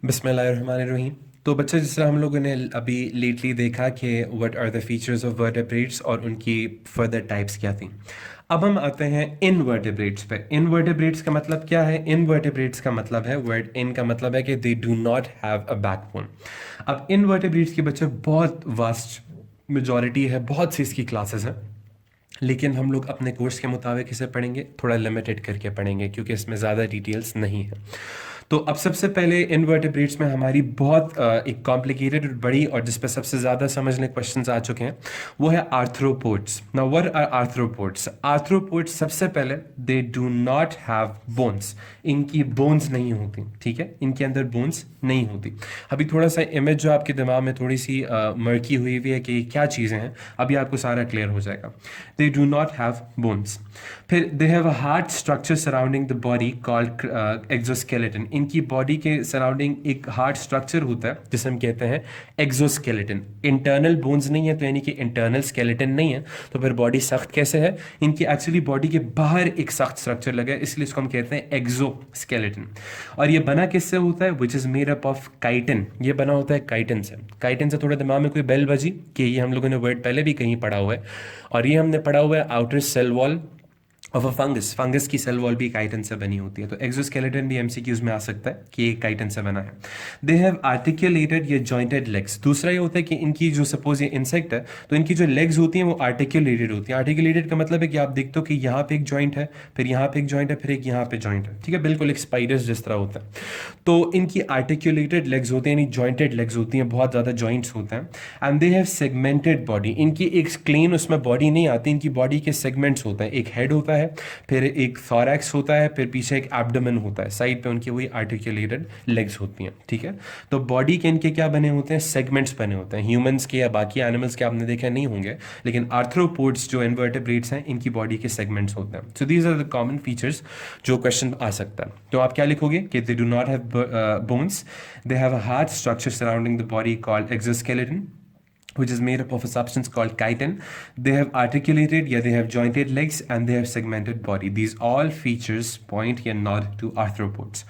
बिस्मिल्लाहिर्रहमानिर्रहीम। तो बच्चे, जिस तरह हम लोगों ने अभी लेटली देखा कि what are the features of vertebrates और उनकी फर्दर टाइप्स क्या थी। अब हम आते हैं इनवर्टेब्रेट्स पे। इनवर्टेब्रेट्स का मतलब क्या है? इनवर्टेब्रेट्स का मतलब है, वर्ड इन का मतलब है कि they do not have a backbone. अब इनवर्टेब्रेट्स के बच्चे बहुत वास्ट मेजॉरिटी है, बहुत सी इसकी क्लासेस हैं, लेकिन हम लोग अपने कोर्स के मुताबिक इसे पढ़ेंगे, थोड़ा लिमिटेड करके पढ़ेंगे क्योंकि इसमें ज़्यादा डिटेल्स नहीं है। तो अब सबसे पहले इनवर्टेब्रेट्स में हमारी बहुत एक कॉम्प्लिकेटेड और बड़ी और जिस पर सबसे ज़्यादा समझने क्वेश्चंस आ चुके हैं वो है arthropods. Now what are arthropods? Arthropods सबसे पहले they do not have bones. इनकी बोन्स नहीं होती, ठीक है, इनके अंदर बोन्स नहीं होती। अभी थोड़ा सा इमेज जो आपके दिमाग में थोड़ी सी मर्की हुई हुई है कि क्या चीज़ें हैं, अभी आपको सारा क्लियर हो जाएगा। They do not have bones. फिर they have a hard structure surrounding the body called exoskeleton. इनकी बॉडी के सराउंडिंग एक हार्ड स्ट्रक्चर होता है जिसे हम कहते हैं एक्सोस्केलेटन। इंटरनल बोन्स नहीं है तो यानी कि इंटरनल स्केलेटन नहीं है, तो फिर बॉडी सख्त कैसे है? इनकी एक्चुअली बॉडी के बाहर एक सख्त स्ट्रक्चर लगा है, इसलिए इसको हम कहते हैं एक्सोस्केलेटन। और ये बना किससे होता है? Which is made up of chitin. ये बना होता है काइटिन से। काइटिन से थोड़ा दिमाग में कोई बेल बजी कि ये हम लोगों ने वर्ड पहले भी कहीं पढ़ा हुआ है, और ये हमने पढ़ा हुआ है outer cell wall of a fungus. Fungus की सेल वॉल भी काइटिन से बनी होती है, तो एक्सोस्केलेटन भी एमसीक्यूज में आ सकता है कि ये काइटिन से बना है। दे हैव आर्टिकुलेटेड या जॉइंटेड लेग्स। दूसरा ये होता है कि इनकी जो सपोज ये इंसेक्ट है तो इनकी जो लेग्स होती हैं वो आर्टिकुलेटेड होती हैं। आर्टिकुलेटेड का मतलब है कि आप देखते हो कि यहाँ पे एक जॉइंट है, फिर यहाँ पे एक जॉइंट है, फिर एक यहाँ पे जॉइंट है, ठीक है, बिल्कुल एक स्पाइडर्स जिस तरह होता है। तो इनकी आर्टिकुलेटेड लेग्स होती हैं, यानी जॉइंटेड लेग्स होती हैं, बहुत ज़्यादा जॉइंट्स होते हैं। And they have segmented body. इनकी एक क्लीन उसमें बॉडी नहीं आती, इनकी बॉडी के सेगमेंट्स होते हैं। एक हेड होता है, फिर एक थोरैक्स होता है, फिर पीछे एक एब्डोमेन होता है, साइड पे उनकी वही आर्टिकुलेटेड लेग्स होती हैं, ठीक है। तो बॉडी के इनके क्या बने होते हैं? सेगमेंट्स बने होते हैं। ह्यूमंस के या बाकी एनिमल्स के आपने देखे नहीं होंगे, लेकिन आर्थ्रोपोड्स जो इनवर्टेब्रेट्स हैं इनकी बॉडी के सेगमेंट्स होते हैं। So these are the common features जो क्वेश्चन आ सकता है। तो आप क्या लिखोगे कि they do not have bones, they have a hard structure surrounding the body called exoskeleton which is made up of a substance called chitin. They have articulated, yeah, they have jointed legs and they have segmented body. These all features point या nod to arthropods.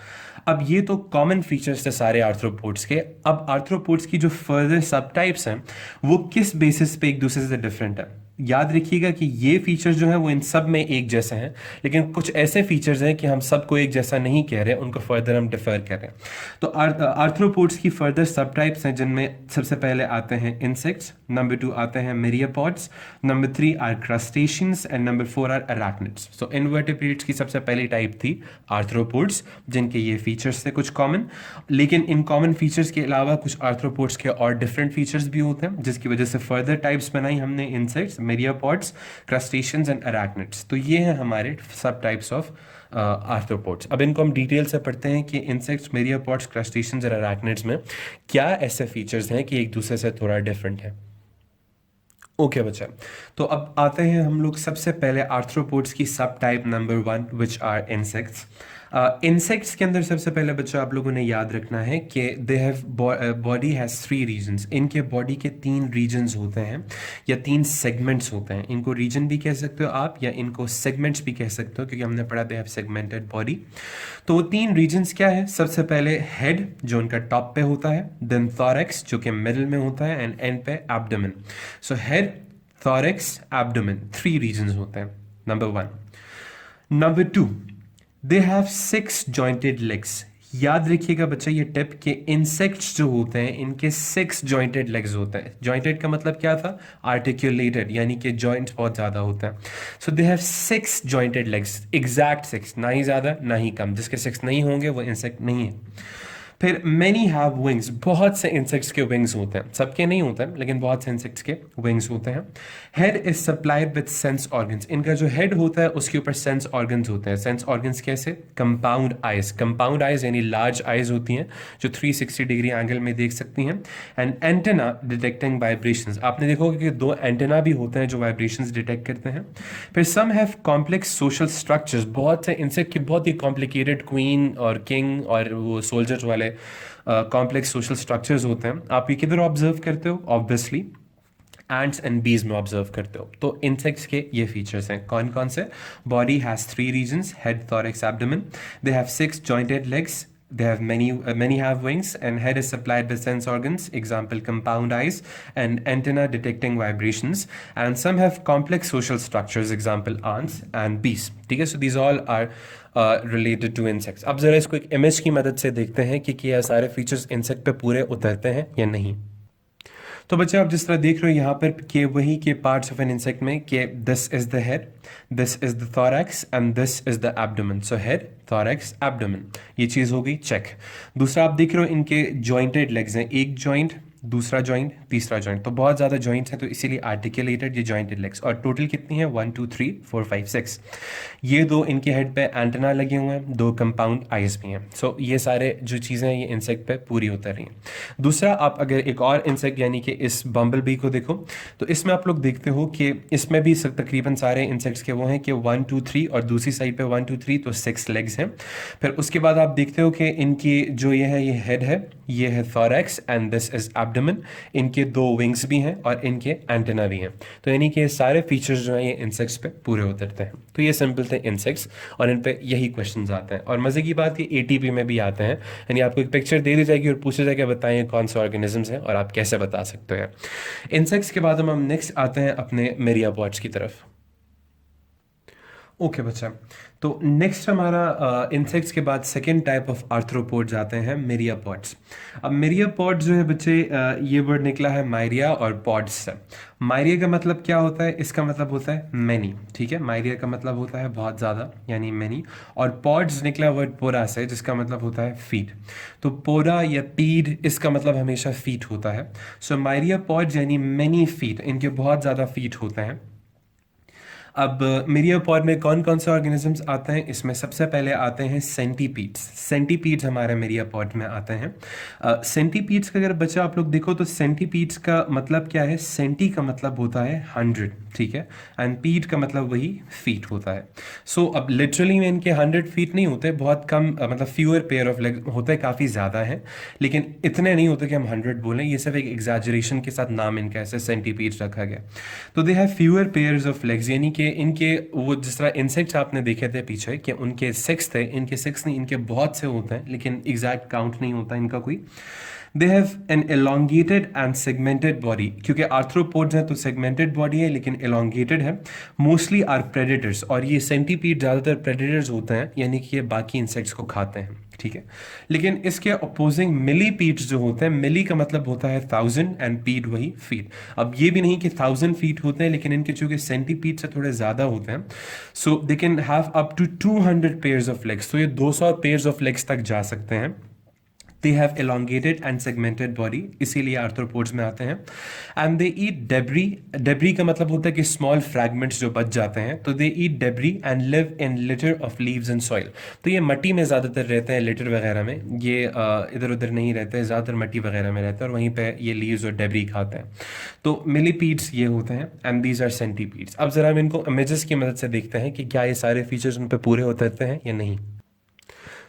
अब ये तो common features थे सारे arthropods के। अब arthropods की जो फर्दर सब टाइप्स हैं वो किस बेसिस पे एक दूसरे से डिफरेंट है? याद रखिएगा कि ये फीचर्स जो है वो इन सब में एक जैसे हैं, लेकिन कुछ ऐसे फीचर्स हैं कि हम सबको एक जैसा नहीं कह रहे, उनको फर्दर हम डिफर कर रहे हैं। तो आर्थ्रोपोड्स की फर्दर सब टाइप्स हैं जिनमें सबसे पहले आते हैं इंसेक्ट्स, नंबर 2 आते हैं myriapods, number 3 are crustaceans and number 4 are arachnids. So invertebrates की सबसे पहली टाइप थी आर्थ्रोपोड्स, जिनके ये फीचर्स थे कुछ कॉमन, लेकिन इन कॉमन फीचर्स के अलावा कुछ आर्थ्रोपोड्स के और डिफरेंट फीचर्स भी होते हैं, जिसकी वजह से फर्दर टाइप्स बनाई हमने इंसेक्ट्स, मिरियापॉड्स, क्रस्टेशियंस एंड अराक्निड्स। तो ये हैं हमारे सब टाइप्स ऑफ आर्थ्रोपोड्स। अब इनको हम डिटेल से पढ़ते हैं कि इंसेक्ट्स, मिरियापॉड्स, क्रस्टेशियंस और अराक्निड्स में क्या ऐसे फीचर्स हैं कि एक दूसरे से थोड़ा डिफरेंट है। ओके बच्चा, तो अब आते हैं हम लोग सबसे पहले आर्थ्रोपोड्स की subtype number 1 which are insects. Insects के अंदर सबसे पहले बच्चा आप लोगों ने याद रखना है कि they have body has 3 regions. इनके बॉडी के 3 रीजन्स होते हैं या 3 सेगमेंट्स होते हैं। इनको रीजन भी कह सकते हो आप या इनको सेगमेंट्स भी कह सकते हो, क्योंकि हमने पढ़ा दे हैव सेगमेंटेड बॉडी। तो वो 3 रीजन्स क्या है? सबसे पहले हेड जो उनका टॉप पे होता है, देन थोरैक्स जो कि मिडिल में होता है, एंड एंड पे abdomen. So head, thorax, abdomen, 3 regions होते हैं, number 1। Number 2, they have 6 jointed legs. याद रखिएगा बच्चा ये टिप कि इंसेक्ट्स जो होते हैं इनके 6 जॉइंटेड लेग्स होते हैं। जॉइंटेड का मतलब क्या था? आर्टिकुलेटेड, यानी कि जॉइंट्स बहुत ज़्यादा होते हैं। So they have 6 jointed legs, exact 6, ना ही ज़्यादा ना ही कम। जिसके 6 नहीं होंगे वो इंसेक्ट नहीं है। फिर मैनी हैव विंग्स। बहुत से इंसेक्ट्स के विंग्स होते हैं, सबके नहीं होते हैं लेकिन बहुत से इंसेक्ट्स के विंग्स होते हैं। Head is supplied with sense organs. इनका जो हेड होता है उसके ऊपर सेंस ऑर्गन्स होते हैं। सेंस ऑर्गन्स कैसे? Compound eyes. कंपाउंड आइज यानी लार्ज आइज होती हैं जो 360 डिग्री एंगल में देख सकती हैं। And antenna detecting vibrations. आपने देखोगे कि 2 एंटेना भी होते हैं जो वाइब्रेशंस डिटेक्ट करते हैं। फिर some have complex social structures. बहुत से इंसेक्ट के बहुत ही कॉम्प्लिकेटेड क्वीन और किंग और वो सोल्जर्स वाले कॉम्प्लेक्स सोशल स्ट्रक्चर्स होते हैं। आप ये किधर ऑब्जर्व करते हो? ऑब्वियसली एंड्स एंड बीज में ऑब्जर्व करते हो। तो इंसेक्ट्स के ये फीचर्स हैं। कौन कौन से? Body has 3 regions, head, thorax, abdomen. They have 6 jointed legs, they have many have wings, and head is supplied with sense organs, example compound eyes, and antenna detecting vibrations, and some have complex social structures, example ants and bees. ठीक है, so these all are related to insects. अब जरा इसको एक image की मदद से देखते हैं कि क्या सारे फीचर्स इंसेक्ट पे पूरे उतरते हैं या नहीं. तो बच्चे आप जिस तरह देख रहे हो यहाँ पर कि वही के पार्ट्स ऑफ एन इंसेक्ट में कि this is the head, this is the thorax and this is the abdomen. So head, thorax, abdomen, ये चीज़ हो गई चेक. दूसरा आप देख रहे हो इनके जॉइंटेड लेग्स हैं, एक जॉइंट, दूसरा जॉइंट, तीसरा जॉइंट, तो बहुत ज़्यादा जॉइंट्स हैं तो इसीलिए आर्टिकुलेटेड ये जॉइंटेड लेग्स. और टोटल कितनी है? 1 2 3 4 5 6. ये दो इनके हेड पे एंटेना लगे हुए हैं, दो कंपाउंड आइज भी हैं. सो ये सारे जो चीज़ें हैं ये इंसेक्ट पे पूरी उतर रही हैं. दूसरा आप अगर एक और इंसेक्ट यानी कि इस बम्बल बी को देखो तो इसमें आप लोग देखते हो कि इसमें भी तकरीबन सारे इंसेक्ट्स के वो हैं कि 1 2 3 और दूसरी साइड पे 1 2 3 तो 6 लेग्स हैं. फिर उसके बाद आप देखते हो कि इनकी जो ये है ये हेड है, ये है thorax and this is abdomen. इनके दो विंग्स भी हैं और इनके एंटेना भी हैं. तो यानी कि सारे फीचर्स जो हैं ये इंसेक्ट्स पे पूरे उतरते हैं. तो ये सिंपल थे इंसेक्ट्स और इन पे यही क्वेश्चंस आते हैं. और मज़े की बात ये एटीपी में भी आते हैं, यानी आपको एक पिक्चर दे दी जाएगी और पूछा जाएगा बताएं कौन से ऑर्गेनिजम्स हैं और आप कैसे बता सकते हैं. इंसेक्ट्स के बाद हम नेक्स्ट आते हैं अपने मेरियापॉड्स की तरफ. ओके बच्चा, तो नेक्स्ट हमारा इंसेक्ट्स के बाद सेकेंड टाइप ऑफ आर्थ्रोपोड्स आते हैं मेरियापॉड्स. अब मेरियापॉड्स जो है बच्चे ये वर्ड निकला है मायरिया और पॉड्स से. मायरिया का मतलब क्या होता है? इसका मतलब होता है मैनी. ठीक है, मायरिया का मतलब होता है बहुत ज़्यादा यानी मैनी. और पॉड्स निकला वर्ड पोरा से जिसका मतलब होता है फीट. तो पोरा या पीड इसका मतलब हमेशा फीट होता है. सो मायरिया पॉड्स यानी मैनी फीट, इनके बहुत ज़्यादा फीट होते हैं. अब मेरियापॉड में कौन कौन से ऑर्गेनिजम्स आते हैं? इसमें सबसे पहले आते हैं सेंटीपीड्स. सेंटीपीड्स हमारे मेरियापॉड में आते हैं. सेंटीपीड्स का अगर बच्चा आप लोग देखो तो सेंटीपीड्स का मतलब क्या है? सेंटी का मतलब होता है 100, ठीक है, एंड पीड का मतलब वही फीट होता है. सो अब लिटरली में इनके 100 फीट नहीं होते, बहुत कम मतलब फ्यूअर पेयर ऑफ लेग होते हैं, काफ़ी ज़्यादा है, लेकिन इतने नहीं होते कि हम 100 बोलें. ये सिर्फ एक एग्जैजरेशन के साथ नाम इनका ऐसे सेंटीपीड्स रखा गया. तो they have fewer pairs of legs, यानी कि इनके वो जिस तरह इंसेक्ट्स आपने देखे थे पीछे कि उनके 6 थे, इनके 6 नहीं, इनके बहुत से होते हैं लेकिन एग्जैक्ट काउंट नहीं होता इनका कोई. They have an elongated and segmented body, क्योंकि आर्थ्रोपोड्स हैं तो सेगमेंटेड बॉडी है लेकिन elongated है. मोस्टली आर प्रेडेटर्स, और ये सेंटीपीड ज़्यादातर प्रेडेटर्स होते हैं, यानी कि ये बाकी इंसेक्ट्स को खाते हैं. ठीक है, लेकिन इसके अपोजिंग मिलीपीड्स जो होते हैं, मिली का मतलब होता है 1000 एंड पीड वही फीट. अब ये भी नहीं कि 1000 फीट होते हैं, लेकिन इनके चूंकि सेंटीपीड से थोड़े ज़्यादा होते हैं, so they can have up to 200 pairs of legs. तो ये 200 पेयर्स ऑफ लेग्स तक जा सकते हैं. They have elongated and segmented body, इसीलिए आर्थ्रोपोड्स में आते हैं. And they eat debris. Debris का मतलब होता है कि small fragments जो बच जाते हैं. तो they eat debris and live in litter of leaves and soil. तो ये मट्टी में ज़्यादातर रहते हैं, लिटर वगैरह में. ये इधर उधर नहीं रहते हैं, ज़्यादातर मट्टी वगैरह में रहते हैं और वहीं पे ये लीव्स और debris खाते हैं. तो मिलीपीड्स ये होते हैं and these are centipedes. अब ज़रा हम इनको इमेजेस की मदद से देखते हैं कि क्या ये सारे फीचर्स उन पर पूरे उतरते हैं या नहीं.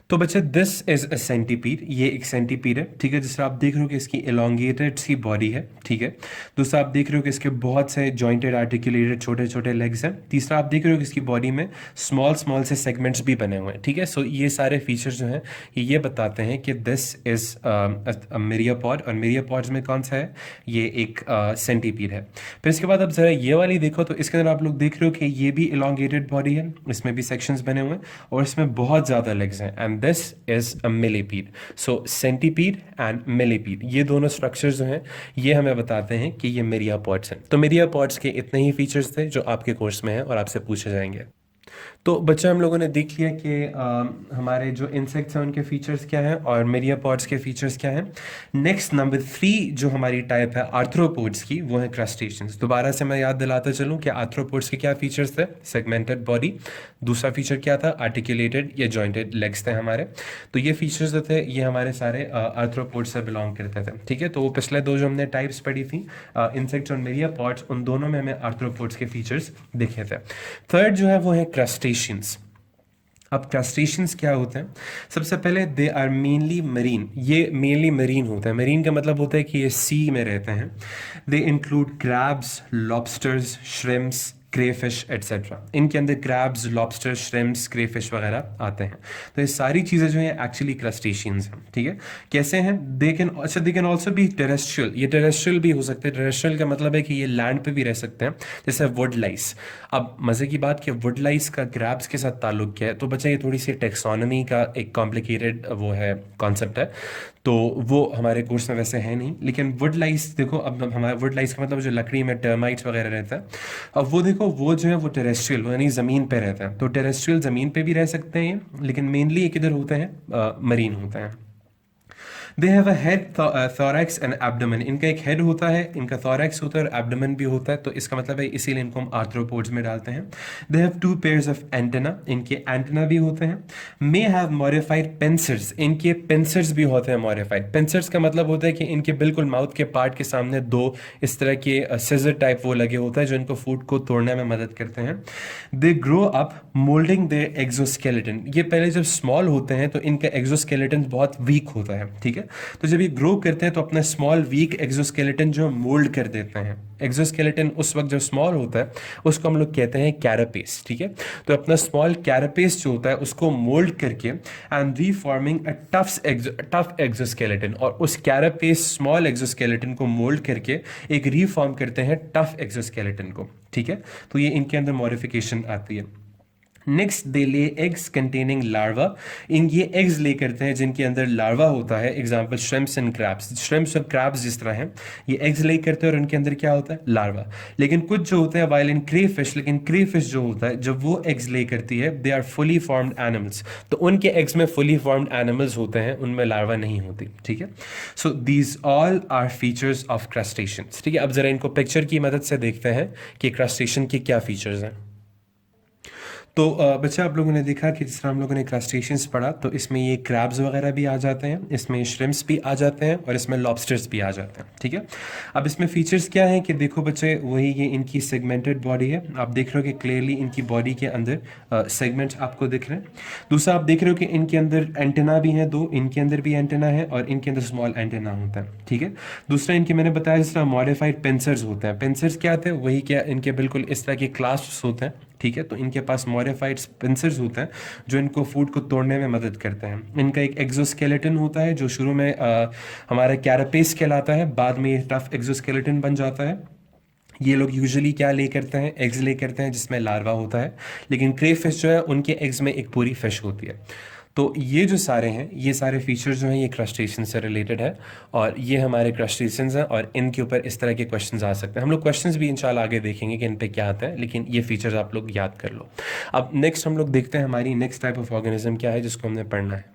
तो बच्चे दिस इज अ सेंटीपीड, ये एक सेंटीपीड है. ठीक है, जिससे आप देख रहे हो कि इसकी एलोंगेटेड सी बॉडी है. ठीक है, दूसरा आप देख रहे हो कि इसके बहुत से जॉइंटेड आर्टिकुलेटेड छोटे छोटे लेग्स हैं. तीसरा आप देख रहे हो कि इसकी बॉडी में स्मॉल स्मॉल से सेगमेंट्स भी बने हुए हैं. ठीक है, सो ये सारे फीचर्स जो हैं ये बताते हैं कि दिस इज मेरियापॉड. और मेरियापॉड्स में कौन सा है? ये एक सेंटीपीड है. फिर इसके बाद अब जरा ये वाली देखो तो इसके अंदर आप लोग देख रहे हो कि ये भी एलोंगेटेड बॉडी है, इसमें भी सेक्शंस बने हुए हैं और इसमें बहुत ज़्यादा लेग्स हैं. And this is a millipede. So centipede and millipede, ये दोनों स्ट्रक्चर्स जो हैं ये हमें बताते हैं कि ये मेरियापॉड्स हैं. तो मेरियापॉड्स के इतने ही फीचर्स थे जो आपके कोर्स में हैं और आपसे पूछे जाएंगे. तो बच्चा हम लोगों ने देख लिया कि हमारे जो इंसेक्ट्स हैं उनके फीचर्स क्या हैं और मेरियापॉड्स के फीचर्स क्या हैं. नेक्स्ट नंबर 3 जो हमारी टाइप है आर्थ्रोपोड्स की, वो है क्रस्टेशियंस. दोबारा से मैं याद दिलाता चलूँ कि आर्थ्रोपोड्स के क्या फीचर्स थे? Segmented body. दूसरा फीचर क्या था? आर्टिकुलेटेड या जॉइंटेड लेग्स थे हमारे. तो ये फीचर्स जो थे ये हमारे सारे आर्थ्रोपोड्स से बिलोंग करते थे. ठीक है, तो वो पिछले दो जो हमने टाइप्स पढ़ी थी इंसेक्ट्स और मेरियापॉड्स, उन दोनों में हमें आर्थ्रोपोड्स के फीचर्स दिखे थे. थर्ड जो है वो है क्रस्टेशियंस. अब क्रस्टेशियंस क्या होते हैं? सबसे पहले दे आर मेनली मरीन. ये मेनली मरीन होते हैं. मरीन का मतलब होता है कि ये सी में रहते हैं. They include crabs, lobsters, shrimps, crayfish etcetera. इनके अंदर क्रैब्स, लॉबस्टर, श्रिम्प्स, क्रेफिश वगैरह आते हैं। तो ये सारी चीज़ें जो हैं एक्चुअली क्रस्टेशियंस हैं, ठीक है। कैसे हैं? They can also be terrestrial. ये टेरेस्ट्रियल भी हो सकते हैं। टेरेस्ट्रियल का मतलब है कि ये लैंड पे भी रह सकते हैं, जैसे वुड लाइस। अब मज़े की बात कि वुड लाइस का क्रैब्स के साथ ताल्लुक क्या है, तो बच्चा ये थोड़ी सी टेक्सोनमी का एक कॉम्प्लिकेटेड वो है, कॉन्सेप्ट है, तो वो हमारे कोर्स में वैसे है नहीं। लेकिन वुड लाइस देखो, अब हमारा वुड लाइस का मतलब जो लकड़ी में टर्माइट्स वगैरह रहता है, अब वो देखो वो जो है वो टेरेस्ट्रियल यानी ज़मीन पे रहता है। तो टेरेस्ट्रियल ज़मीन पे भी रह सकते हैं ये, लेकिन मेनली ये किधर होते हैं? मरीन होते हैं। They have a head, thorax and abdomen. इनका एक हेड होता है, इनका थोरैक्स होता है और एब्डोमेन भी होता है, तो इसका मतलब है इसीलिए इनको हम आर्थ्रोपोड्स में डालते हैं। They have 2 pairs of antenna. इनके एंटेना भी होते हैं। May have modified pincers. इनके पिंसर्स भी होते हैं मॉडिफाइड। पिंसर्स का मतलब होता है कि इनके बिल्कुल माउथ के पार्ट के सामने 2 इस तरह के सिजर टाइप वो लगे होता है जो इनको फूड को तोड़ने में मदद करते हैं। They grow up moulding their exoskeleton. ये पहले जब स्मॉल होते हैं तो इनका एक्सोस्केलेटन बहुत वीक होता है, ठीक है। तो जब ये ग्रो करते हैं तो अपना स्मॉल वीक एक्सोस्केलेटन जो मोल्ड कर देते हैं। एक्सोस्केलेटन उस वक्त जब स्मॉल होता है उसको हम लोग कहते हैं कैरापेस, ठीक है। तो अपना स्मॉल कैरापेस जो होता है उसको मोल्ड करके एंड रीफॉर्मिंग अ टफ एक्सोस्केलेटन, और उस कैरापेस स्मॉल एक्सोस्केलेटन को मोल्ड करके एक रीफॉर्म करते हैं टफ एक्सोस्केलेटन को, ठीक है। तो ये इनके अंदर मॉडिफिकेशन आती है। नेक्स्ट दे ले एग्स कंटेनिंग लार्वा। इन ये एग्स ले करते हैं जिनके अंदर लार्वा होता है। Example shrimps and crabs. Shrimps और क्रैब्स जिस तरह हैं ये एग्स ले करते हैं और उनके अंदर क्या होता है? लार्वा। लेकिन कुछ जो होते हैं वाइल इन क्रेफिश, लेकिन क्रेफिश जो होता है जब वो एग्स ले करती है they are fully formed animals. तो उनके एग्स में फुली फॉर्म्ड एनिमल्स होते हैं, उनमें लार्वा नहीं होती, ठीक है। So these all are features of crustaceans, ठीक है। अब जरा इनको पिक्चर की मदद से देखते हैं कि क्रस्टेशियन के क्या फीचर्स हैं। तो बच्चा आप लोगों ने देखा कि जिस तरह हम लोगों ने क्रस्टेशियंस पढ़ा तो इसमें ये क्रैब्स वगैरह भी आ जाते हैं, इसमें श्रिम्प्स भी आ जाते हैं और इसमें लॉबस्टर्स भी आ जाते हैं, ठीक है। अब इसमें फीचर्स क्या हैं कि देखो बच्चे, वही ये इनकी सेगमेंटेड बॉडी है। आप देख रहे हो कि क्लियरली इनकी बॉडी के अंदर सेगमेंट्स आपको दिख रहे हैं। दूसरा आप देख रहे हो कि इनके अंदर एंटेना भी हैं 2, इनके अंदर भी एंटेना है और इनके अंदर स्मॉल एंटेना होता है, ठीक है। दूसरा इनके मैंने बताया जिस तरह मॉडिफाइड पिंसर्स होते हैं। पिंसर्स क्या आते हैं? वही क्या इनके बिल्कुल इस तरह के क्लास्प्स होते हैं, ठीक है। तो इनके पास मॉडिफाइड पिंसर्स होते हैं जो इनको फूड को तोड़ने में मदद करते हैं। इनका एक एक्सोस्केलेटन होता है जो शुरू में हमारा कैरापेस कहलाता है, बाद में ये टफ एक्सोस्केलेटन बन जाता है। ये लोग यूजुअली क्या ले करते हैं? एग्स ले करते हैं जिसमें लार्वा होता है। लेकिन क्रेफिश जो है उनके एग्स में एक पूरी फिश होती है। तो ये जो सारे हैं, ये सारे फीचर्स जो हैं ये क्रस्टेशियन से रिलेटेड है और ये हमारे क्रस्टेशियंस हैं और इनके ऊपर इस तरह के क्वेश्चंस आ सकते हैं। हम लोग क्वेश्चंस भी इंशाल्लाह आगे देखेंगे कि इन पे क्या आता है, लेकिन ये फीचर्स आप लोग याद कर लो। अब नेक्स्ट हम लोग देखते हैं हमारी नेक्स्ट टाइप ऑफ ऑर्गेनिज्म क्या है जिसको हमने पढ़ना है।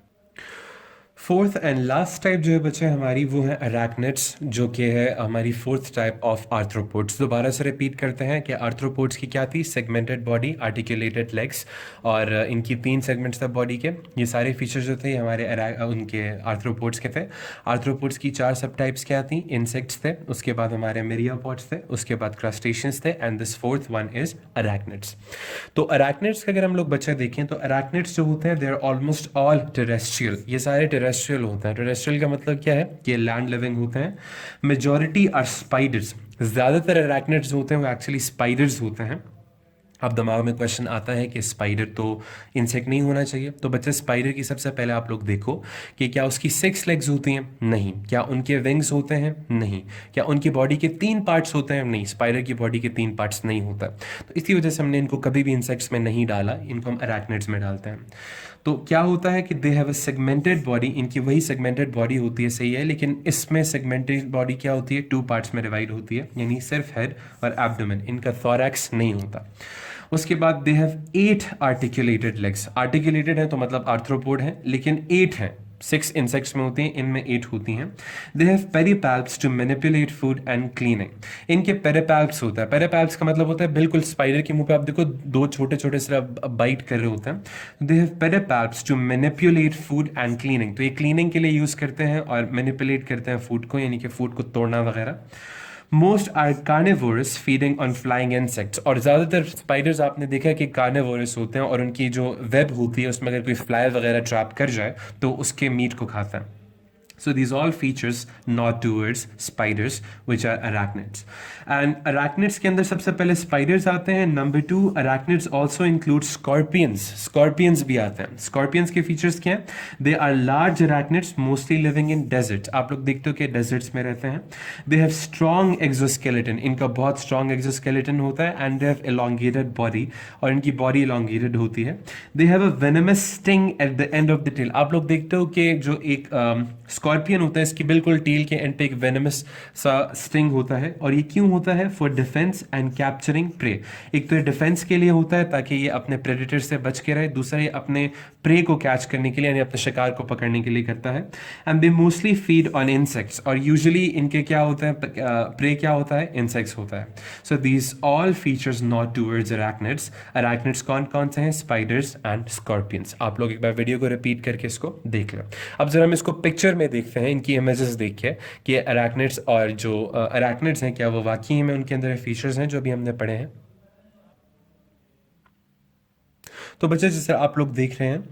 फोर्थ एंड लास्ट टाइप जो है बच्चे हमारी वो है अरैक्निड्स, जो कि है हमारी फोर्थ टाइप ऑफ आर्थ्रोपोड्स। दोबारा से रिपीट करते हैं कि आर्थ्रोपोड्स की क्या थी? सेगमेंटेड बॉडी, आर्टिकुलेटेड लेग्स और इनकी 3 सेगमेंट्स थे बॉडी के। ये सारे फीचर्स जो थे हमारे उनके आर्थ्रोपोड्स के थे। आर्थ्रोपोड्स की 4 सब टाइप्स क्या थी? इंसेक्ट्स थे, उसके बाद हमारे मिरियापोड्स थे, उसके बाद क्रस्टेशियंस थे and this fourth one is arachnids. तो अरैक्निड्स का अगर हम लोग बच्चा देखें तो अरैक्निड्स जो होते हैं they are almost all terrestrial. ये सारे टेरेस्ट्रियल होते हैं। टेरेस्ट्रियल का मतलब क्या है? कि लैंड लिविंग होते हैं। Majority are spiders. ज़्यादातर अरैक्निड्स होते हैं वो एक्चुअली स्पाइडर्स होते हैं। अब दिमाग में क्वेश्चन आता है कि स्पाइडर तो इंसेक्ट नहीं होना चाहिए, तो बच्चे स्पाइडर की सबसे पहले आप लोग देखो कि क्या उसकी 6 लेग्स होती हैं? नहीं। क्या उनके विंग्स होते हैं? नहीं। क्या उनकी बॉडी के 3 पार्ट्स होते हैं? नहीं, स्पाइडर की बॉडी के 3 पार्ट्स नहीं होता। तो इसी वजह से हमने इनको कभी भी इंसेक्ट्स में नहीं डाला, इनको हम अरैक्निड्स में डालते हैं। तो क्या होता है कि they have a segmented body. इनकी वही सेगमेंटेड बॉडी होती है, सही है, लेकिन इसमें सेगमेंटेड बॉडी क्या होती है? 2 पार्ट्स में डिवाइड होती है, यानी सिर्फ हेड और एब्डोमेन। इनका थोरैक्स नहीं होता। उसके बाद they have 8 articulated legs. Articulated है तो मतलब आर्थ्रोपोड है, लेकिन 8 हैं। 6 इंसेक्ट्स में होती हैं, इनमें 8 होती हैं। They have pedipalps to manipulate food and cleaning. इनके पेरिपैल्प्स होता है। पेरिपैल्प्स का मतलब होता है बिल्कुल स्पाइडर के मुंह पे आप देखो 2 छोटे छोटे सिर्फ बाइट कर रहे होते हैं। They have pedipalps to manipulate food and cleaning. तो ये क्लीनिंग के लिए यूज करते हैं और मैनिपुलेट करते हैं फूड को, यानी कि फूड को तोड़ना वगैरह। Most are carnivorous feeding on flying insects. और ज़्यादातर स्पाइडर्स आपने देखा है कि कार्निवोरस होते हैं और उनकी जो वेब होती है उसमें अगर कोई फ्लाई वगैरह ट्रैप कर जाए तो उसके मीट को खाता है। So these all features not towards spiders, which are arachnids. And arachnids के अंदर सबसे पहले spiders आते हैं. Number 2, arachnids also include scorpions. Scorpions भी आते हैं. Scorpions के features क्या हैं? They are large arachnids mostly living in deserts. आप लोग देखते हो कि deserts में रहते हैं. They have strong exoskeleton. इनका बहुत strong exoskeleton होता है and they have elongated body. और इनकी body elongated होती है. They have a venomous sting at the end of the tail. आप लोग देखते हो कि जो एक स्कॉर्पियन होता है, इसकी बिल्कुल टील के एंड पे एक वेनमस सा स्टिंग होता है. और ये क्यों होता है? For defence and capturing prey. एक तो ये डिफेंस के लिए होता है ताकि ये अपने प्रेडेटर से बच के रहे. दूसरा ये अपने प्रे को कैच करने के लिए यानी अपने शिकार को पकड़ने के लिए करता है. And they mostly feed on insects. और यूजुअली इनके क्या होता है, प्रे क्या होता है? इंसेक्ट्स होता है. So these all features not towards arachnids. Arachnids कौन कौन से हैं? Spiders and scorpions. आप लोग एक बार वीडियो को रिपीट करके इसको देख लो. अब जरा हम इसको पिक्चर में देखते हैं, इनकी इमेजेस देख के कि अराक्निड्स और जो अराक्निड्स हैं क्या वो वाकई में उनके अंदर फीचर्स हैं जो अभी हमने पढ़े हैं. तो बच्चे जैसे आप लोग देख रहे हैं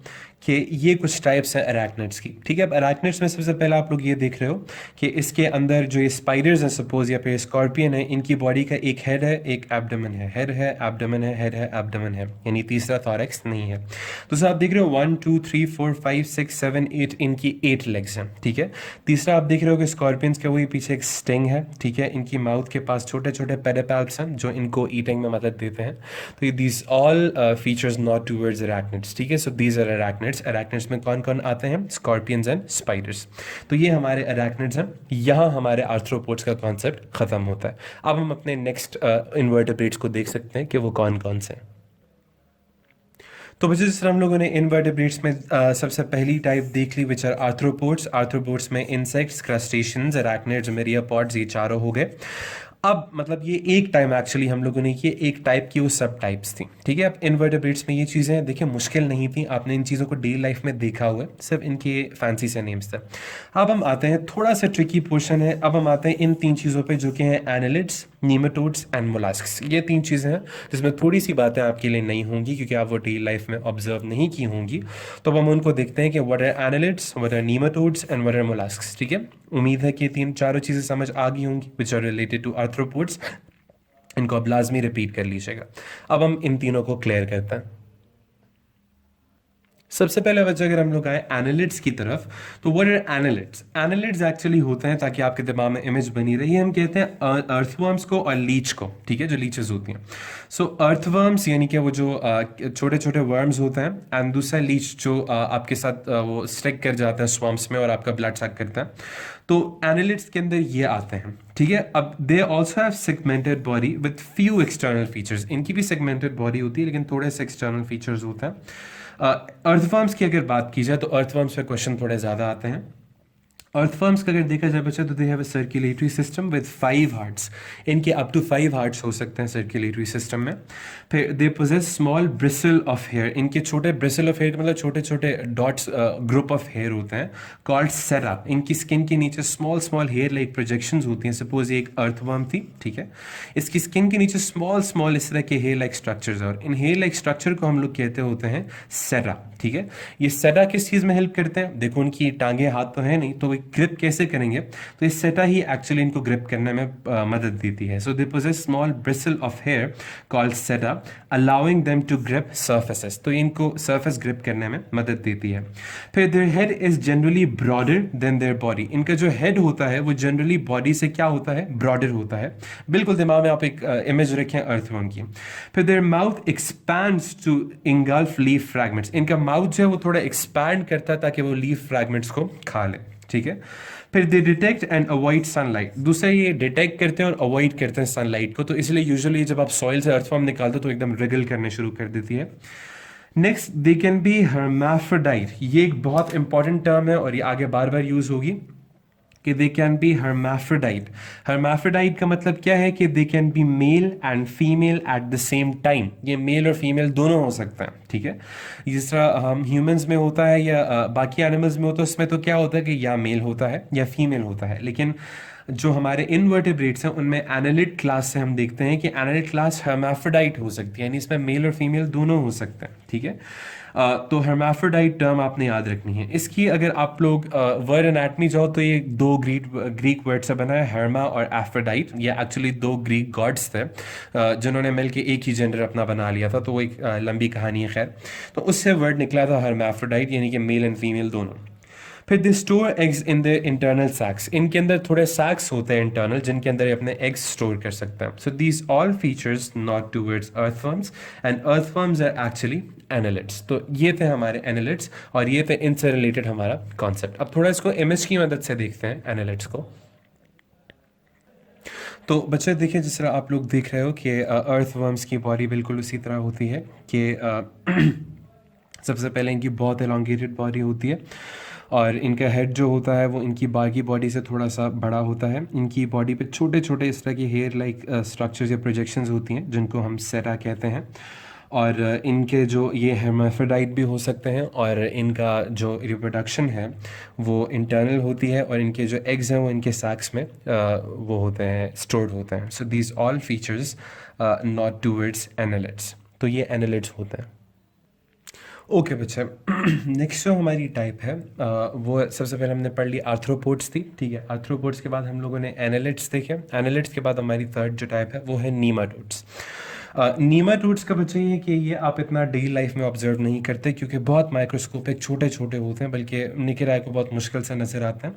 कि ये कुछ टाइप्स हैं अराक्निड्स की. ठीक है, अब अराक्निड्स में सबसे पहले आप लोग ये देख रहे हो कि इसके अंदर जो ये स्पाइडर्स हैं सपोज या फिर स्कॉर्पियन है, इनकी बॉडी का एक हेड है, एक एब्डोमेन है. हेड है, एब्डोमेन है, हेड है, एब्डोमेन है, यानी तीसरा थॉरैक्स नहीं है. तो सर आप देख रहे हो 1 2 3 4 5 6 7 8 इनकी 8 लेग्स हैं. ठीक है, तीसरा आप देख रहे हो कि स्कॉर्पियंस के वही पीछे एक स्टिंग है. ठीक है, इनकी माउथ के पास छोटे छोटे पेडिपल्प्स हैं जो इनको ईटिंग में मदद देते हैं. तो ये these all features not towards arachnids. ठीक है, सो दीज आर अराक्निड्स. अराक्निड्स में कौन कौन आते हैं? Scorpions and spiders. तो ये हमारे अराक्निड्स हैं. यहाँ हमारे आर्थ्रोपोड्स का कॉन्सेप्ट खत्म होता है. अब हम अपने नेक्स्ट इन्वर्टेब्रेट्स को देख सकते हैं कि वो कौन कौन से हैं. तो बच्चे जिस तरह हम लोगों ने इनवर्टेब्रेट्स में सबसे पहली टाइप देख ली विच आर आर्थ्रोपोड्स. आर्थ्रोपोड्स में इंसेक्ट्स, क्रस्टेशियंस, अराक्निड्स, मेरियापॉड्स, ये चारों हो गए. अब मतलब ये एक टाइम एक्चुअली हम लोगों ने किए, एक टाइप की वो सब टाइप्स थी. ठीक है, अब इनवर्टेब्रेट्स में ये चीज़ें देखिए मुश्किल नहीं थी. आपने इन चीज़ों को डेली लाइफ में देखा हुआ है, सिर्फ इनके फैंसी से नेम्स थे. अब हम आते हैं, थोड़ा सा ट्रिकी पोर्शन है. अब हम आते हैं इन 3 चीज़ों पे जो कि हैं एनालिड्स, नीमेटोड्स एंड मोलास्क्स. ये 3 चीज़ें हैं जिसमें थोड़ी सी बातें आपके लिए नहीं होंगी क्योंकि आप वो डेली लाइफ में ऑब्जर्व नहीं की होंगी. तो अब हम उनको देखते हैं कि what are annelids, what are nematodes and what are molluscs. ठीक है, उम्मीद है कि 3-4 चीज़ें समझ आ गई होंगी which are related to arthropods. इनको अब लाजमी रिपीट कर लीजिएगा. अब हम इन तीनों को क्लियर करते हैं. सबसे पहले बच्चे अगर हम लोग आए एनालिड्स की तरफ, तो what are annelids? Annelids actually होते हैं, ताकि आपके दिमाग में इमेज बनी रही है, हम कहते हैं अर्थवर्म्स को और लीच को. ठीक है, जो लीचेस होती हैं. सो अर्थवर्म्स यानी कि वो जो छोटे छोटे वर्म्स होते हैं, एंड दूसरा लीच जो आपके साथ वो स्टिक कर जाते हैं स्वम्प्स में और आपका ब्लड सक करता है. तो एनालिड्स के अंदर ये आते हैं. ठीक है, अब they also have segmented body with few external features. इनकी भी सेगमेंटेड बॉडी होती है लेकिन थोड़े से एक्सटर्नल फीचर्स होते हैं. अर्थवर्म्स की अगर बात की जाए तो अर्थवर्म्स पे क्वेश्चन थोड़े ज़्यादा आते हैं. अर्थवर्म्स का अगर देखा जाए बच्चा तो they have a circulatory system with 5 hearts. इनके अप टू 5 हार्ट्स हो सकते हैं सर्कुलेटरी सिस्टम में. फिर they possess small bristle of hair. इनके छोटे ब्रिसल ऑफ हेयर मतलब छोटे छोटे डॉट्स ग्रुप ऑफ हेयर होते हैं कॉल्ड सेरा. इनकी स्किन के नीचे small small hair like projections होती हैं. सपोज एक अर्थवर्म थी. ठीक है, इसकी स्किन के नीचे स्मॉल स्मॉल इस तरह के हेयर लाइक स्ट्रक्चर्स, और इन हेयर लाइक स्ट्रक्चर को हम लोग कहते होते हैं सेरा. ठीक है, ये सेरा किस चीज़ में हेल्प करते हैं? देखो उनकी टांगे हाथ तो है नहीं, तो ग्रिप कैसे करेंगे? तो इस सेटा ही एक्चुअली इनको ग्रिप करने में मदद देती है. So they possess small bristle of hair called seta allowing them to grip surfaces. तो इनको सर्फेस ग्रिप करने में मदद देती है. फिर their head is generally broader then their body. इनका जो हेड होता है वो जनरली बॉडी से क्या होता है? ब्रॉडर होता है. बिल्कुल दिमाग में आप एक इमेज रखें अर्थवर्म की. फिर their mouth expands to engulf leaf fragments. इनका माउथ जो है वो थोड़ा एक्सपैंड करता है ताकि वो लीफ फ्रैगमेंट्स को खा ले. ठीक है, फिर दे डिटेक्ट एंड अवॉइड सनलाइट. दूसरा ये डिटेक्ट करते हैं और अवॉइड करते हैं सनलाइट को. तो इसलिए यूजुअली जब आप सॉइल से अर्थवर्म निकालते हो तो एकदम रिगल करने शुरू कर देती है. Next, they can be hermaphrodite. ये एक बहुत इंपॉर्टेंट टर्म है और ये आगे बार बार यूज होगी कि they can be hermaphrodite. Hermaphrodite का मतलब क्या है? कि they can be mail and female at the same time. ये मेल और फीमेल दोनों हो सकते हैं. ठीक है, जिस तरह हम ह्यूमंस में होता है या बाकी एनिमल्स में होता है, उसमें तो क्या होता है कि या मेल होता है या फीमेल होता है. लेकिन जो हमारे इनवर्टेब्रेट्स हैं उनमें एनालिड क्लास से हम देखते हैं कि एनालिड क्लास हर्माफ्रोडाइट हो सकती है, यानी इसमें मेल और फीमेल दोनों हो सकते हैं, ठीक है। तो हर्माफ्रोडाइट टर्म आपने याद रखनी है। इसकी अगर आप लोग वर्ड एनाटमी जाओ तो ये दो ग्रीक वर्ड से बना है, हर्मा और एफ्रोडाइट। ये एक्चुअली दो ग्रीक गॉड्स थे जिन्होंने मिलकर एक ही जेंडर अपना बना लिया था, तो वो एक लंबी कहानी है खैर। तो उससे वर्ड निकला था हर्माफ्रोडाइट, यानी कि मेल एंड फीमेल दोनों। फिर they store eggs in the internal sacs, इनके अंदर थोड़े सैक्स होते हैं इंटरनल जिनके अंदर ये अपने एग्स स्टोर कर सकते हैं। So these all features not towards earthworms, and earthworms are actually annelids. तो ये थे हमारे एनालिड्स और ये थे इनसे रिलेटेड हमारा कॉन्सेप्ट। अब थोड़ा इसको इमेज की मदद से देखते हैं एनालिड्स को। तो बच्चे देखिए, जिस तरह आप लोग देख रहे हो कि अर्थवर्म्स की बॉडी बिल्कुल उसी तरह होती है कि सबसे पहले इनकी बहुत एलोंगेटेड बॉडी होती है और इनका हेड जो होता है वो इनकी बाकी बॉडी से थोड़ा सा बड़ा होता है। इनकी बॉडी पे छोटे छोटे इस तरह की हेयर लाइक स्ट्रक्चर्स या प्रोजेक्शंस होती हैं जिनको हम सेरा कहते हैं। और इनके जो ये हेर्माफ्रोडाइट भी हो सकते हैं और इनका जो रिप्रोडक्शन है वो इंटरनल होती है और इनके जो एग्स हैं वो इनके सैक्स में वो होते हैं, स्टोर्ड होते हैं। So these all features not towards annelids. तो ये एनालिड्स होते हैं। ओके बच्चे, नेक्स्ट जो हमारी टाइप है वो सबसे पहले हमने पढ़ ली आर्थ्रोपोड्स थी, ठीक है। आर्थ्रोपोड्स के बाद हम लोगों ने एनालिड्स देखे। एनालिड्स के बाद हमारी थर्ड जो टाइप है वो है नीमाटोड्स। नीमाटोड्स का बच्चे ये कि ये आप इतना डेली लाइफ में ऑब्जर्व नहीं करते क्योंकि बहुत माइक्रोस्कोपिक छोटे छोटे होते हैं, बल्कि निकर आय को बहुत मुश्किल से नजर आते हैं।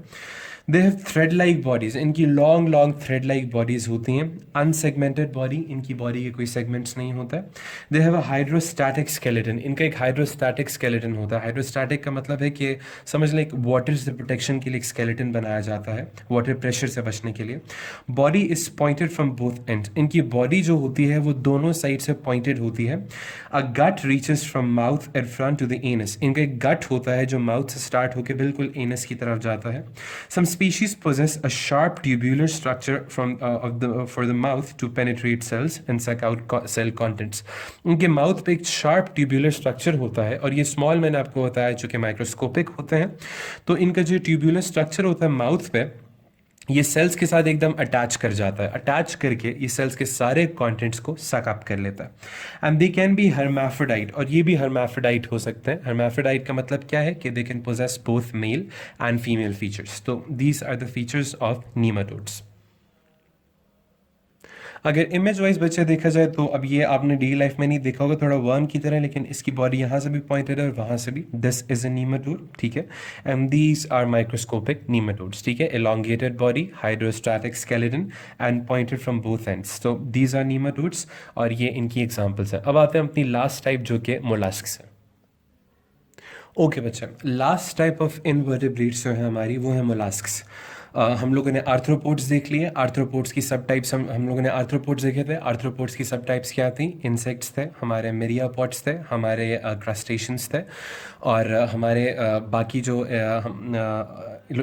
They have thread like bodies, इनकी long long thread like bodies होती हैं। अनसेगमेंटेड बॉडी, इनकी बॉडी के कोई सेगमेंट्स नहीं होता है। They have a hydrostatic skeleton, इनका एक हाइड्रोस्टैटिक स्केलेटन होता है। हाइड्रोस्टैटिक का मतलब है कि समझ लें एक वाटर से प्रोटेक्शन के लिए एक स्केलेटन बनाया जाता है, वाटर प्रेशर से बचने के लिए। Body is pointed from both and, इनकी बॉडी जो होती है वो दोनों साइड से पॉइंटेड होती है। A gut reaches from mouth and front to the anus, इनका एक गट होता है जो माउथ से स्टार्ट होकर बिल्कुल एनस की तरफ जाता है। सम species possess a sharp tubular structure for the mouth to penetrate cells and suck out cell contents. उनके माउथ पे एक शार्प ट्यूब्यूलर स्ट्रक्चर होता है और ये स्मॉल मैंने आपको बताया चूँकि माइक्रोस्कोपिक होते हैं। तो इनका जो ट्यूब्यूलर स्ट्रक्चर होता है माउथ पे, ये सेल्स के साथ एकदम अटैच कर जाता है। अटैच करके ये सेल्स के सारे कंटेंट्स को सक अप कर लेता है। And they can be hermaphrodite, और ये भी हर्माफ्रोडाइट हो सकते हैं। हर्माफ्रोडाइट का मतलब क्या है कि they can possess both male and female features. तो these are the features of nematodes. अगर इमेज वाइज बच्चे देखा जाए तो अब ये आपने डेली लाइफ में नहीं देखा होगा, थोड़ा वर्म की तरह, लेकिन इसकी बॉडी यहाँ से भी पॉइंटेड है और वहाँ से भी। दिस इज अ नीमाटोड, ठीक है। And these are microscopic nematodes, ठीक है। Elongated body, hydrostatic skeleton and pointed from both ends. तो दीज आर नीमाटोड्स और ये इनकी एग्जाम्पल्स है। अब आते हैं अपनी लास्ट टाइप जो कि मोलस्क्स है। ओके बच्चा, लास्ट टाइप ऑफ इनवर्टेब्रेट्स जो है हमारी वो है मोलस्क्स। हम लोगों ने आर्थ्रोपोड्स देख लिए। आर्थ्रोपोड्स की सब टाइप्स हम लोगों ने आर्थ्रोपोड्स देखे थे। आर्थ्रोपोड्स की सब टाइप्स क्या थी? इंसेक्ट्स थे, हमारे मिरियापोड्स थे, हमारे क्रस्टेशियंस थे और हमारे बाकी जो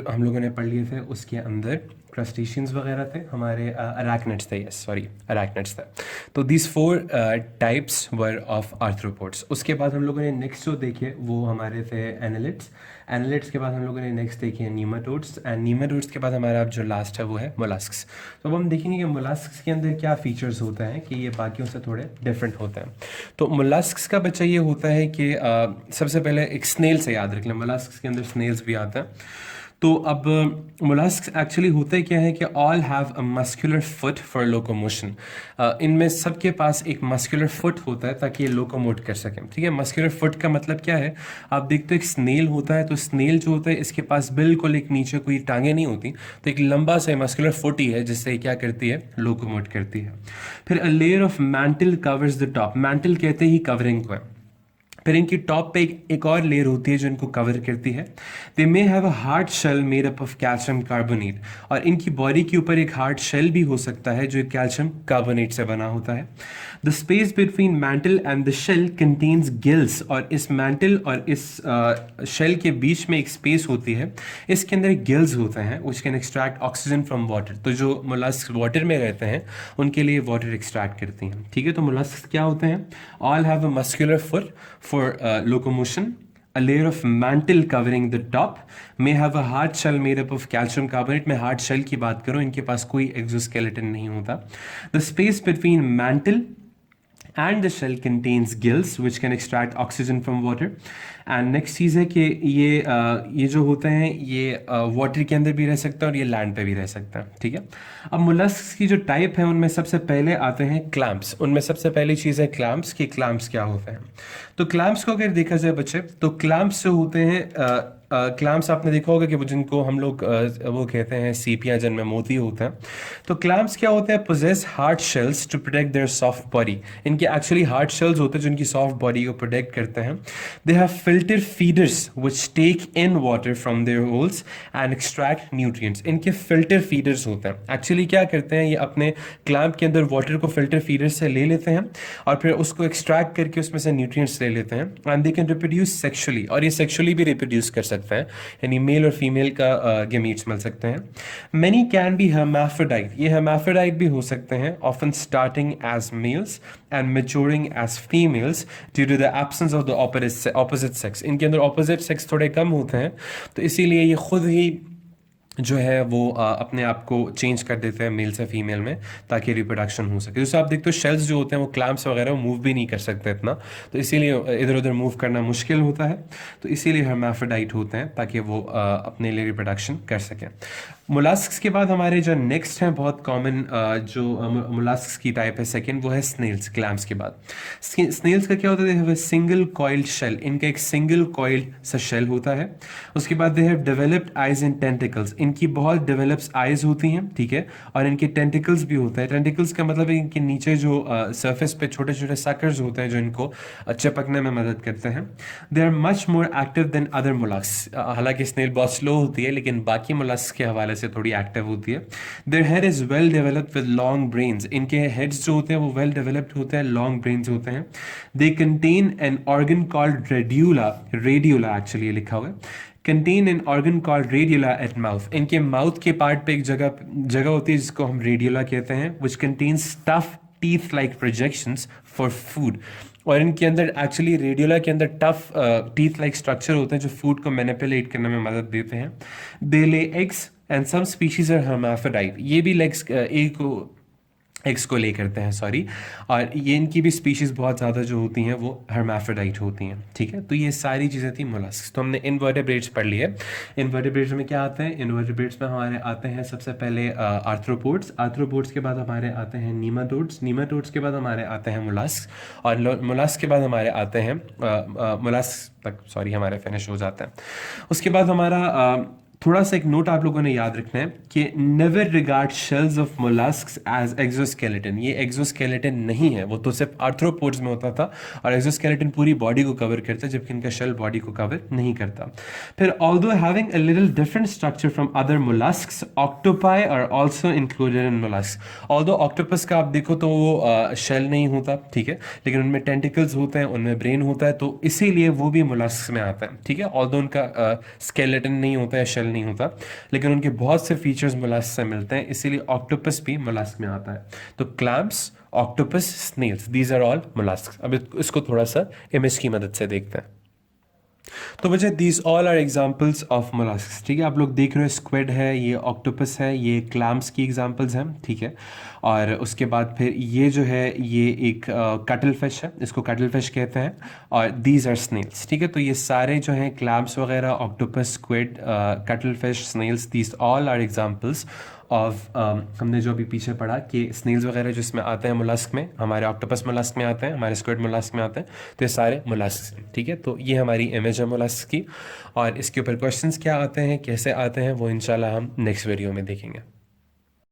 हम लोगों ने पढ़ लिए थे उसके अंदर क्रस्टेशियंस वगैरह थे, हमारे अरैक्निड्स थे, यस सॉरी अरैक्निड्स थे। तो this 4 types were of arthropods. उसके बाद हम लोगों ने नेक्स्ट जो देखे वो हमारे थे एनालिड्स। एनालिड्स के बाद हम लोगों ने नेक्स्ट देखे नीमाटोड्स एंड नीमाटोड्स के बाद हमारा अब जो लास्ट है वो है मोलस्क्स। तो अब हम देखेंगे कि मोलस्क्स के अंदर क्या फीचर्स होते हैं कि ये बाकियों से थोड़े डिफरेंट होते हैं। तो मोलस्क्स का बच्चा ये होता है कि सबसे पहले एक स्नेल से याद रख लें, मोलस्क्स के अंदर स्नेल्स भी आता है। तो अब मोलस्क्स एक्चुअली होते क्या है कि all have a muscular foot for locomotion. इनमें सबके पास एक मस्कुलर फुट होता है ताकि ये लोकोमोट कर सकें, ठीक है। मस्कुलर फुट का मतलब क्या है? आप देखते हो एक स्नेल होता है, तो स्नेल जो होता है इसके पास बिल्कुल एक नीचे कोई टांगें नहीं होती, तो एक लंबा सा मस्कुलर फुट ही है जिससे क्या करती है? लोकोमोट करती है। फिर a layer of mantle covers the top, mantle कहते ही कवरिंग को है। फिर इनकी टॉप पे एक और लेयर होती है जो इनको कवर करती है। They may have a hard shell made up of calcium carbonate, और इनकी बॉडी के ऊपर एक हार्ड शेल भी हो सकता है जो कैल्शियम कार्बोनेट से बना होता है। The space between mantle and the shell contains gills, और इस मैंटल और इस शेल के बीच में एक स्पेस होती है, इसके अंदर गिल्स होते हैं which can extract oxygen from water. तो जो मोलस्क वाटर में रहते हैं उनके लिए वाटर एक्सट्रैक्ट करती हैं, ठीक है। तो मोलस्क क्या होते हैं? All have a muscular foot for locomotion, a layer of mantle covering the top, may have a hard shell made up of calcium carbonate. मैं hard shell की बात करूँ, इनके पास कोई exoskeleton नहीं होता. The space between mantle and the shell contains gills which can extract oxygen from water. And next चीज़ है कि ये जो होते हैं ये वाटर के अंदर भी रह सकता है और ये लैंड पे भी रह सकता है, ठीक है. अब मोलस्क्स की जो टाइप है उनमें सबसे पहले आते हैं क्लैम्प्स. उनमें सबसे पहली चीज़ है क्लैम्प्स. कि क्लैम्प्स क्या होते हैं. तो क्लैम्प्स को अगर देखा जाए बच्चे, तो क्लैम्प्स जो होते हैं, क्लैम्प्स आपने देखा होगा कि वो जिनको हम लोग वो कहते हैं सीपियाँ जिनमें मोती होते हैं. तो क्लैम्प्स क्या होते हैं, possess hard shells to protect their soft body. इनके एक्चुअली हार्ड शेल्स होते हैं जो इनकी सॉफ्ट बॉडी को प्रोटेक्ट करते हैं. They have filter feeders which take in water from their holes and extract nutrients. इनके फिल्टर फीडर्स होते हैं. एक्चुअली क्या करते हैं, ये अपने क्लैम्प के अंदर वाटर को फिल्टर फीडर से ले लेते हैं और फिर उसको एक्सट्रैक्ट करके उसमें से न्यूट्रिएंट्स ले लेते हैं. And they can reproduce sexually, और ये सेक्सुअली भी रिप्रोड्यूस कर सकते हैं, यानी मेल और फीमेल का गेमीट्स मिल सकते हैं. Many can be hermaphrodite. ये hermaphrodite भी हो सकते हैं, often starting as males and maturing as females due to the absence of the opposite sex. इनके अंदर opposite sex थोड़े कम होते हैं, तो इसीलिए ये खुद ही जो है वो अपने आप को चेंज कर देते हैं मेल से फीमेल में, ताकि रिप्रोडक्शन हो सके. जैसे आप देखते हो शेल्स जो होते हैं वो क्लैम्प्स वगैरह मूव भी नहीं कर सकते इतना, तो इसीलिए इधर उधर मूव करना मुश्किल होता है. तो इसीलिए hermaphrodite होते हैं ताकि वो अपने लिए रिप्रोडक्शन कर सकें. मोलस्क्स के बाद हमारे जो नेक्स्ट हैं बहुत कॉमन जो मोलस्क्स की टाइप है सेकंड, वो है स्नेल्स. क्लैम्प्स के बाद स्नेल्स का क्या होता है, they have a single coiled shell. इनका एक सिंगल कॉइल्ड सा शेल होता है. उसके बाद they have developed eyes and tentacles. इनकी बहुत डेवलप्ड आइज होती हैं, ठीक है, और इनके टेंटिकल्स भी होते हैं. टेंटिकल्स का मतलब है इनके नीचे जो सरफेस पे छोटे छोटे सकर्स होते हैं जो इनको चिपकने में मदद करते हैं. They are much more active than other molluscs. हालांकि स्नेल बहुत स्लो होती है लेकिन बाकी मोलस्क्स के हवाले से थोड़ी एक्टिव होती है. Their head is well developed with long brains. इनके हेड्स जो होते हैं वो वेल डेवलप्ड होते हैं, लॉन्ग ब्रेन्स होते हैं. They contain an organ called radula. Radula actually लिखा हुआ है. Contain an organ called radula at mouth. इनके माउथ के पार्ट पे एक जगह होती है जिसको हम रेडियोला कहते हैं, which contains tough teeth like projections for food. और इनके अंदर एक्चुअली रेडियोला के अंदर टफ टीथ लाइक स्ट्रक्चर होते हैं जो फूड को मैनिपुलेट करने में मदद देते हैं. They lay eggs and some species are hermaphrodite. ये भी एग्स को ले करते हैं, सॉरी. और ये इनकी भी स्पीशीज़ बहुत ज़्यादा जो होती हैं वो hermaphrodite होती हैं, ठीक है. तो ये सारी चीज़ें थी मोलस्क्स. तो हमने इनवर्टेब्रेट्स पढ़ लिए. इनवर्टेब्रेट्स में क्या आते हैं, इनवर्टेब्रेट्स में हमारे आते हैं सबसे पहले आर्थ्रोपोड्स. आर्थ्रोपोड्स के बाद हमारे आते हैं नीमाटोड्स. नीमाटोड्स के बाद हमारे आते हैं मोलस्क. और मोलस्क के बाद हमारे आते हैं मोलस्क तक सॉरी हमारे फिनिश हो जाते हैं. उसके बाद हमारा थोड़ा सा एक नोट आप लोगों ने याद रखना है कि never regard shells of molluscs as exoskeleton. ये एक्सोस्केलेटन नहीं है, वो तो सिर्फ आर्थ्रोपोड्स में होता था, और एक्सोस्केलेटन पूरी बॉडी को कवर करता है जबकि इनका शेल बॉडी को कवर नहीं करता. फिर although having a little different structure from other molluscs, octopi are also included in mollusc. Although octopus का आप देखो तो वो शेल नहीं होता, ठीक है, लेकिन उनमें टेंटिकल्स होते हैं, उनमें ब्रेन होता है, तो इसीलिए वो भी मोलस्क में आता है, ठीक है. ऑल्दो उनका स्केलेटन नहीं होता है, शेल नहीं होता, लेकिन उनके बहुत से फीचर्स मोलस्क से मिलते हैं, इसीलिए ऑक्टोपस भी मोलस्क में आता है. तो clamps, octopus, snails, these are all mollusc. अब इसको थोड़ा सा इमेज की मदद से देखते हैं. तो बच्चे these all are examples of molluscs, ठीक है. आप लोग देख रहे हो स्क्विड है, ये ऑक्टोपस है, ये क्लैम्प्स की एग्जाम्पल्स हैं, ठीक है. और उसके बाद फिर ये जो है ये एक कटल फिश है, इसको कटल फिश कहते हैं. और दीज आर स्नेल्स, ठीक है. तो ये सारे जो हैं क्लैम्प्स वगैरह, octopus, squid, cuttlefish, snails, these all are examples of हमने जो अभी पीछे पढ़ा कि स्नेल्स वगैरह जिसमें आते हैं मोलस्क में, हमारे ऑक्टोपस मोलस्क में आते हैं, हमारे स्क्विड मोलस्क में आते हैं, तो ये सारे मोलस्क हैं, ठीक है. तो ये हमारी इमेज है मोलस्क की, और इसके ऊपर क्वेश्चंस क्या आते हैं, कैसे आते हैं, वो इंशाल्लाह हम नेक्स्ट वीडियो में देखेंगे.